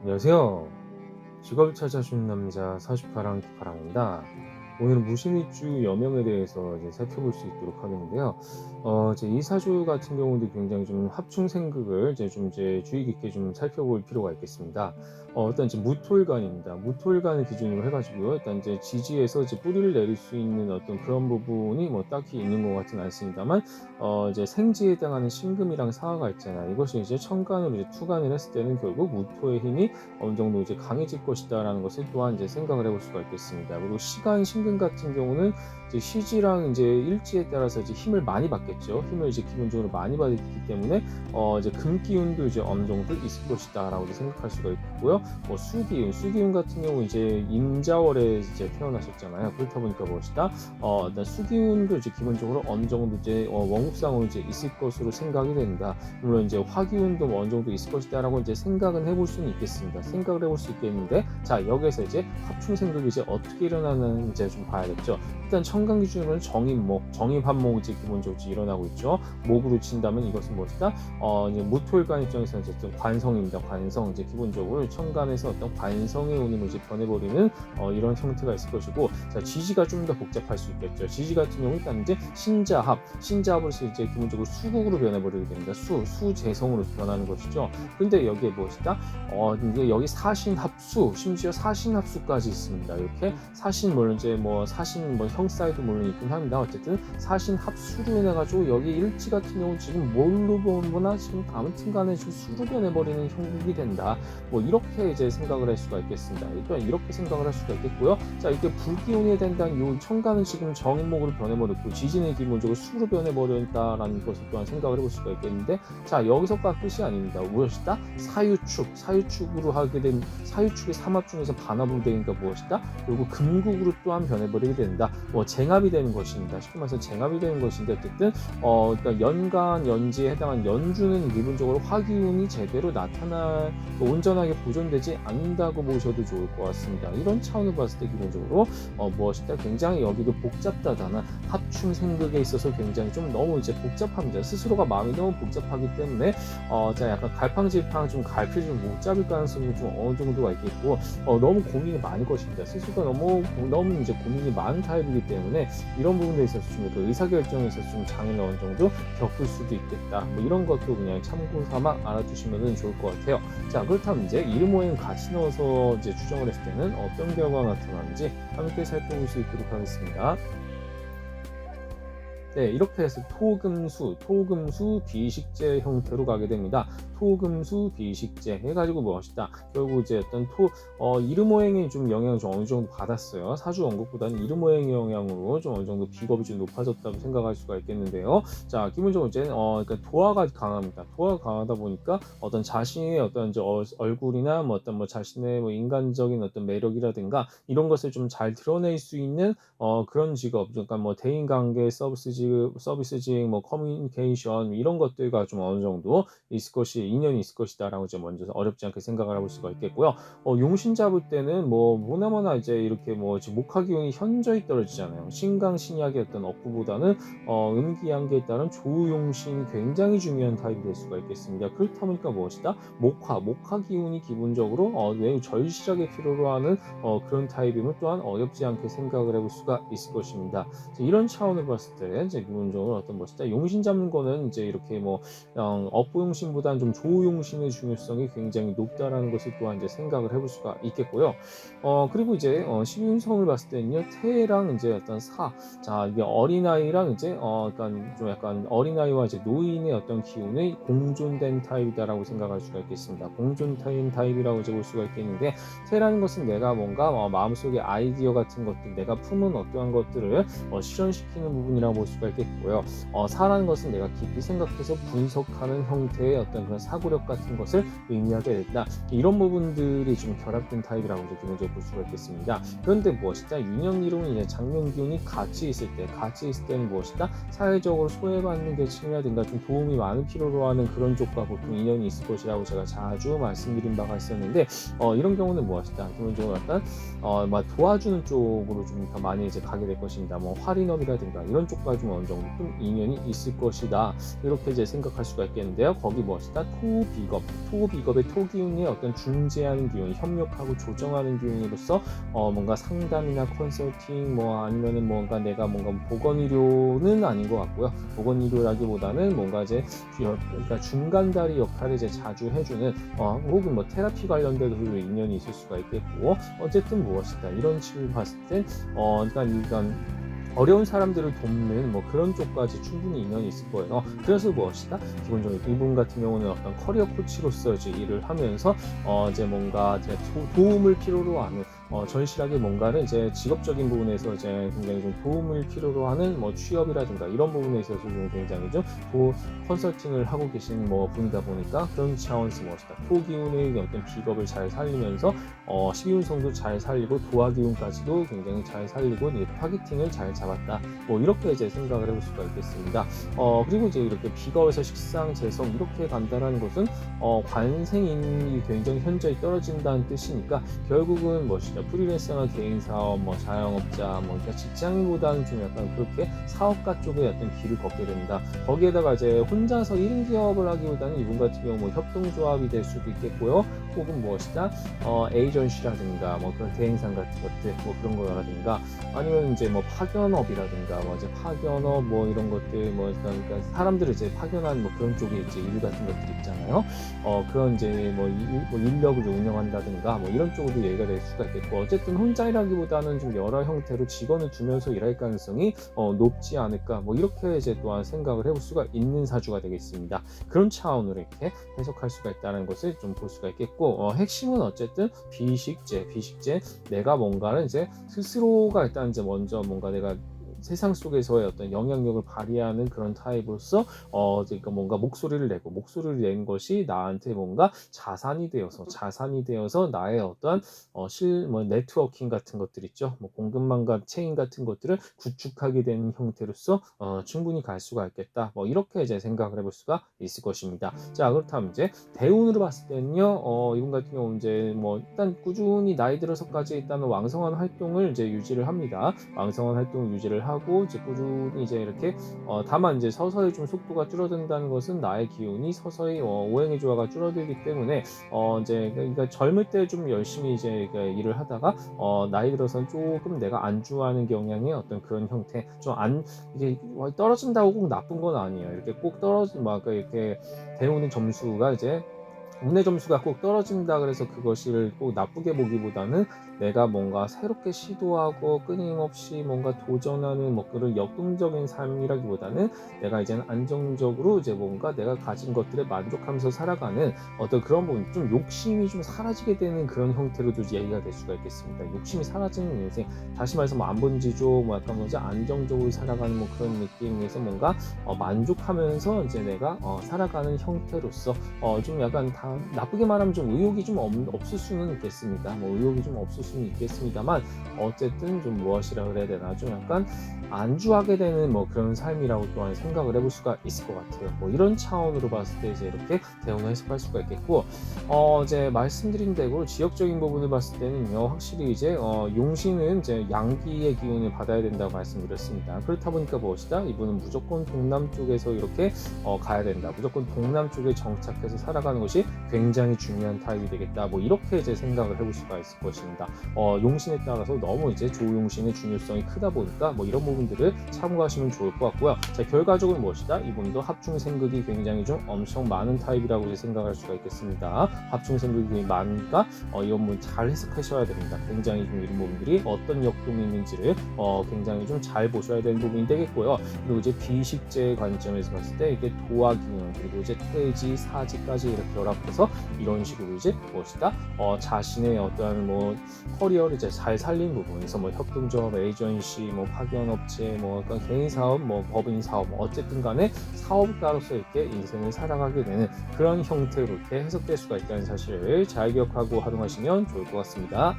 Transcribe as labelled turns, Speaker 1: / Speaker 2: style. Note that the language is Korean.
Speaker 1: 안녕하세요. 직업을 찾아주는 남자 사주파랑 기파랑입니다. 오늘은 무신일주 여명에 대해서 이제 살펴볼 수 있도록 하겠는데요. 이제 이 사주 같은 경우도 굉장히 좀 합충생극을 이제 주의 깊게 좀 살펴볼 필요가 있겠습니다. 일단 이제 무토일간입니다. 무토일간을 기준으로 해가지고요. 일단 이제 지지에서 이제 뿌리를 내릴 수 있는 어떤 그런 부분이 뭐 딱히 있는 것 같지는 않습니다만, 이제 생지에 해당하는 신금이랑 사화가 있잖아요. 이것이 이제 천간으로 이제 투간을 했을 때는 결국 무토의 힘이 어느 정도 이제 강해질 것이다라는 것을 또한 이제 생각을 해볼 수가 있겠습니다. 그리고 시간 신금 같은 경우는 이제 시지랑 이제 일지에 따라서 이제 힘을 많이 받겠죠. 힘을 이제 기본적으로 많이 받기 때문에 이제 금 기운도 이제 어느 정도 있을 것이다라고 생각할 수가 있고요. 수기운 같은 경우 이제 임자월에 이제 태어나셨잖아요. 그렇다 보니까 무엇이다? 일단 수기운도 이제 기본적으로 어느 정도 이제 원국상으로 이제 있을 것으로 생각이 된다. 물론 이제 화기운도 어느 정도 있을 것이다라고 이제 생각은 해볼 수는 있겠습니다. 생각을 해볼 수 있겠는데, 자 여기서 이제 합충생극이 이제 어떻게 일어나는 이제 좀 봐야겠죠. 일단 천간 기준으로는 정입한목이 이제 기본적으로 일어나고 있죠. 목으로 친다면 이것은 무엇이다? 이제 무토일간 입장에서는 어쨌든 관성입니다. 관성 이제 기본적으로 천간에서 어떤 관성의 운임을 이제 변해버리는 이런 형태가 있을 것이고, 자 지지가 좀 더 복잡할 수 있겠죠. 지지 같은 경우 일단 이제 신자합으로서 이제 기본적으로 수국으로 변해버리게 됩니다. 수재성으로 변하는 것이죠. 근데 여기에 무엇이다? 이제 여기 사신합수, 심지어 사신합수까지 있습니다. 이렇게 사신 물론 이제 뭐 사신 뭐 형사에도 물론 있긴 합니다. 어쨌든 사신합수로 인해가지고 여기 일지 같은 경우 지금 뭘로 보거나 지금 아무튼간에 좀 수로 변해버리는 형국이 된다. 뭐 이렇게 이제 생각을 할 수가 있겠습니다. 또한 이렇게 생각을 할 수가 있겠고요. 자 이게 불기운이 된다는 요 천간은 지금 정목으로 변해버렸고 지진은 기본적으로 수로 변해버렸다라는 것을 또한 생각을 해볼 수가 있겠는데, 자 여기서가 끝이 아닙니다. 무엇이다? 사유축으로 하게 된 사유축의 삼합 중에서 반합으로 되니까 무엇이다? 그리고 금국으로 또한 변해버리게 된다. 쟁합이 되는 것입니다. 쉽게 말해서 쟁합이 되는 것인데, 어쨌든 그러니까 연간 연지에 해당한 연주는 기본적으로 화기운이 제대로 온전하게 보존되지 않는다고 보셔도 좋을 것 같습니다. 이런 차원을 봤을 때 기본적으로 무엇이다? 굉장히 여기도 복잡하다는 합충생극에 있어서 굉장히 좀 너무 이제 복잡합니다. 스스로가 마음이 너무 복잡하기 때문에 자 약간 갈팡질팡 좀 갈피를 좀 못 잡을 가능성이 좀 어느 정도가 있겠고, 너무 고민이 많을 것입니다. 스스로가 너무 이제 고민이 많은 타입이기 때문에 이런 부분에 있어서 좀 의사결정에 있어서 좀 장애를 어느 정도 겪을 수도 있겠다. 뭐 이런 것도 그냥 참고 삼아 알아두시면 좋을 것 같아요. 자 그렇다면 이제 이름 모임 같이 넣어서 이제 추정을 했을 때는 어떤 결과가 나타나는지 함께 살펴볼 수 있도록 하겠습니다. 네, 이렇게 해서 토금수 비식재 형태로 가게 됩니다. 토금수 비식재 해가지고 무엇이다? 결국 이제 어떤 이름오행이 좀 영향을 좀 어느 정도 받았어요. 사주 원국보다는 이름오행의 영향으로 좀 어느 정도 비겁이 좀 높아졌다고 생각할 수가 있겠는데요. 자, 기본적으로 이제 그러니까 도화가 강합니다. 도화가 강하다 보니까 어떤 자신의 어떤 이제 얼굴이나 뭐 어떤 뭐 자신의 뭐 인간적인 어떤 매력이라든가 이런 것을 좀 잘 드러낼 수 있는 그런 직업, 그러니까 뭐 대인관계 서비스직, 뭐 커뮤니케이션 이런 것들과 좀 어느 정도 인연이 있을 것이다라고 좀 먼저 어렵지 않게 생각을 해볼 수가 있겠고요. 용신 잡을 때는 뭐 뭐나뭐나 이제 이렇게 뭐 목화기운이 현저히 떨어지잖아요. 신강신약의 어떤 업부보다는 음기양계에 따른 조용신이 굉장히 중요한 타입이 될 수가 있겠습니다. 그렇다 보니까 무엇이다? 목화기운이 기본적으로 매우 절실하게 필요로 하는 그런 타입임을 또한 어렵지 않게 생각을 해볼 수가 있을 것입니다. 이런 차원을 봤을 때 이제 기본적으로 어떤 것이다? 용신 잡는 거는 이제 이렇게 뭐 업보용신보다는 좀 조용신의 중요성이 굉장히 높다라는 것을 또한 이제 생각을 해볼 수가 있겠고요. 그리고 이제 신윤성을 봤을 때는요, 태랑 이제 어떤 자 이게 어린아이랑 이제 약간 어린아이와 이제 노인의 어떤 기운이 공존된 타입이다라고 생각할 수가 있겠습니다. 공존된 타입이라고 이제 볼 수가 있겠는데, 태라는 것은 내가 뭔가 마음속에 아이디어 같은 것들, 내가 품은 어떠한 것들을 실현시키는 부분이라고 볼 수가 있겠고요. 사라는 것은 내가 깊이 생각해서 분석하는 형태의 어떤 그런 사고력 같은 것을 의미하게 된다. 이런 부분들이 좀 결합된 타입이라고 이제 기본적으로 볼 수가 있겠습니다. 그런데 무엇이다? 유년기로는 이제 장년기운이 같이 있을 때는 무엇이다? 사회적으로 소외받는 계층이라든가 좀 도움이 많은 필요로 하는 그런 쪽과 보통 인연이 있을 것이라고 제가 자주 말씀드린 바가 있었는데, 이런 경우는 무엇이다? 기본적으로 약간 도와주는 쪽으로 좀 더 많이 이제 가게 될 것입니다. 뭐 활인업이라든가 이런 쪽과 좀 같은 어느 정도 좀 인연이 있을 것이다. 이렇게 이제 생각할 수가 있겠는데요. 거기 무엇이다? 토비겁의 토기운의 어떤 중재하는 기운, 협력하고 조정하는 기운으로서 뭔가 상담이나 컨설팅 뭐 아니면은 뭔가 내가 뭔가 보건의료는 아닌 것 같고요. 보건의료라기보다는 뭔가 이제 그러니까 중간다리 역할을 이제 자주 해주는 혹은 뭐 테라피 관련돼서 인연이 있을 수가 있겠고, 어쨌든 무엇이다 이런 식으로 봤을 땐 그러니까 어려운 사람들을 돕는 뭐 그런 쪽까지 충분히 인연이 있을 거예요. 그래서 무엇이다? 기본적으로 이분 같은 경우는 어떤 커리어 코치로서 이제 일을 하면서 이제 뭔가 이제 도움을 필요로 하는 절실하게 뭔가를 이제 직업적인 부분에서 이제 굉장히 좀 도움을 필요로 하는 뭐 취업이라든가 이런 부분에 있어서 좀 굉장히 좀 컨설팅을 하고 계신 뭐 분이다 보니까 그런 차원에서 무엇이다? 토기운의 어떤 비겁을 잘 살리면서 12운성도 잘 살리고 도화기운까지도 굉장히 잘 살리고 타겟팅을 잘 잡았다. 뭐 이렇게 이제 생각을 해볼 수가 있겠습니다. 그리고 이제 이렇게 비겁에서 식상, 재성 이렇게 간다라는 것은 관생인이 굉장히 현저히 떨어진다는 뜻이니까 결국은 무엇이냐? 프리랜서나 개인 사업, 뭐 자영업자, 뭐 그러니까 직장인보다는 좀 약간 그렇게 사업가 쪽에 어떤 길을 걷게 됩니다. 거기에다가 이제 혼자서 1인 기업을 하기보다는 이분 같은 경우 뭐 협동조합이 될 수도 있겠고요. 혹은 무엇이다? 에이전시라든가 뭐 그런 대행상 같은 것들 뭐 그런 거라든가 아니면 이제 뭐 파견업이라든가 뭐 이제 파견업 뭐 이런 것들 뭐 그러니까 사람들을 이제 파견한 뭐 그런 쪽에 이제 일 같은 것들 있잖아요. 그런 이제 뭐 인력을 운영한다든가 뭐 이런 쪽으로 얘기가 될 수가 있겠고, 어쨌든 혼자 일하기보다는 좀 여러 형태로 직원을 두면서 일할 가능성이 높지 않을까 뭐 이렇게 이제 또한 생각을 해볼 수가 있는 사주가 되겠습니다. 그런 차원으로 이렇게 해석할 수가 있다는 것을 좀 볼 수가 있겠고, 핵심은 어쨌든 비식재 내가 뭔가를 이제 스스로가 일단 이제 먼저 뭔가 내가 세상 속에서의 어떤 영향력을 발휘하는 그런 타입으로서 그러니까 뭔가 목소리를 낸 것이 나한테 뭔가 자산이 되어서 나의 어떠한 뭐 네트워킹 같은 것들 있죠. 뭐 공급망과 체인 같은 것들을 구축하게 되는 형태로서 충분히 갈 수가 있겠다. 뭐 이렇게 이제 생각을 해볼 수가 있을 것입니다. 자, 그렇다면 이제 대운으로 봤을 때는요, 이분 같은 경우 이제 뭐 일단 꾸준히 나이 들어서까지 일단은 왕성한 활동을 이제 유지를 합니다. 왕성한 활동을 유지를 하고 이제 꾸준히 이제 이렇게 다만 이제 서서히 좀 속도가 줄어든다는 것은 나의 기운이 서서히 오행의 조화가 줄어들기 때문에 이제 그러니까 젊을 때 좀 열심히 이제 일을 하다가 나이 들어서는 조금 내가 안주하는 경향의 어떤 그런 형태 이게 떨어진다고 꼭 나쁜 건 아니에요. 이렇게 꼭 막 이렇게 배우는 점수가 이제 운의 점수가 꼭 떨어진다 그래서 그것을 꼭 나쁘게 보기보다는 내가 뭔가 새롭게 시도하고 끊임없이 뭔가 도전하는 뭐 그런 역동적인 삶이라기보다는 내가 이제는 안정적으로 이제 뭔가 내가 가진 것들에 만족하면서 살아가는 어떤 그런 부분, 좀 욕심이 좀 사라지게 되는 그런 형태로도 얘기가 될 수가 있겠습니다. 욕심이 사라지는 인생, 다시 말해서 뭐 안 번지죠, 뭐 약간 뭐지 안정적으로 살아가는 뭐 그런 느낌에서 뭔가 만족하면서 이제 내가 살아가는 형태로서 좀 약간 다 나쁘게 말하면 좀 의욕이 좀 없을 수는 있겠습니다. 뭐 의욕이 좀 없을 수는 있겠습니다만 어쨌든 좀 무엇이라 그래야 되나, 좀 약간 안주하게 되는 뭐 그런 삶이라고 또한 생각을 해볼 수가 있을 것 같아요. 뭐 이런 차원으로 봤을 때 이제 이렇게 대응을 해석할 수가 있겠고, 이제 말씀드린 대로 지역적인 부분을 봤을 때는요, 확실히 이제 용신은 이제 양기의 기운을 받아야 된다고 말씀드렸습니다. 그렇다 보니까 무엇이다? 이분은 무조건 동남 쪽에서 이렇게 가야 된다. 무조건 동남 쪽에 정착해서 살아가는 것이 굉장히 중요한 타입이 되겠다. 뭐 이렇게 이제 생각을 해볼 수가 있을 것입니다. 용신에 따라서 너무 이제 조용신의 중요성이 크다 보니까 뭐 이런 부분들을 참고하시면 좋을 것 같고요. 자, 결과적으로 무엇이다? 이분도 합중생극이 굉장히 좀 엄청 많은 타입이라고 이제 생각할 수가 있겠습니다. 합중생극이 많으니까 이런 부분 잘 해석하셔야 됩니다. 굉장히 좀 이런 부분들이 어떤 역동이 있는지를 굉장히 좀 잘 보셔야 되는 부분이 되겠고요. 그리고 이제 비식재 관점에서 봤을 때 이게 도화기운 그리고 이제 태지, 사지까지 이렇게 결합해서 이런 식으로 이제 무엇이다? 자신의 어떤 뭐 커리어를 이제 잘 살린 부분에서 뭐 협동조합, 에이전시, 뭐 파견업체, 뭐 개인 사업, 뭐 법인 사업, 뭐 어쨌든 간에 사업가로서 이렇게 인생을 살아가게 되는 그런 형태로 이렇게 해석될 수가 있다는 사실을 잘 기억하고 활용하시면 좋을 것 같습니다.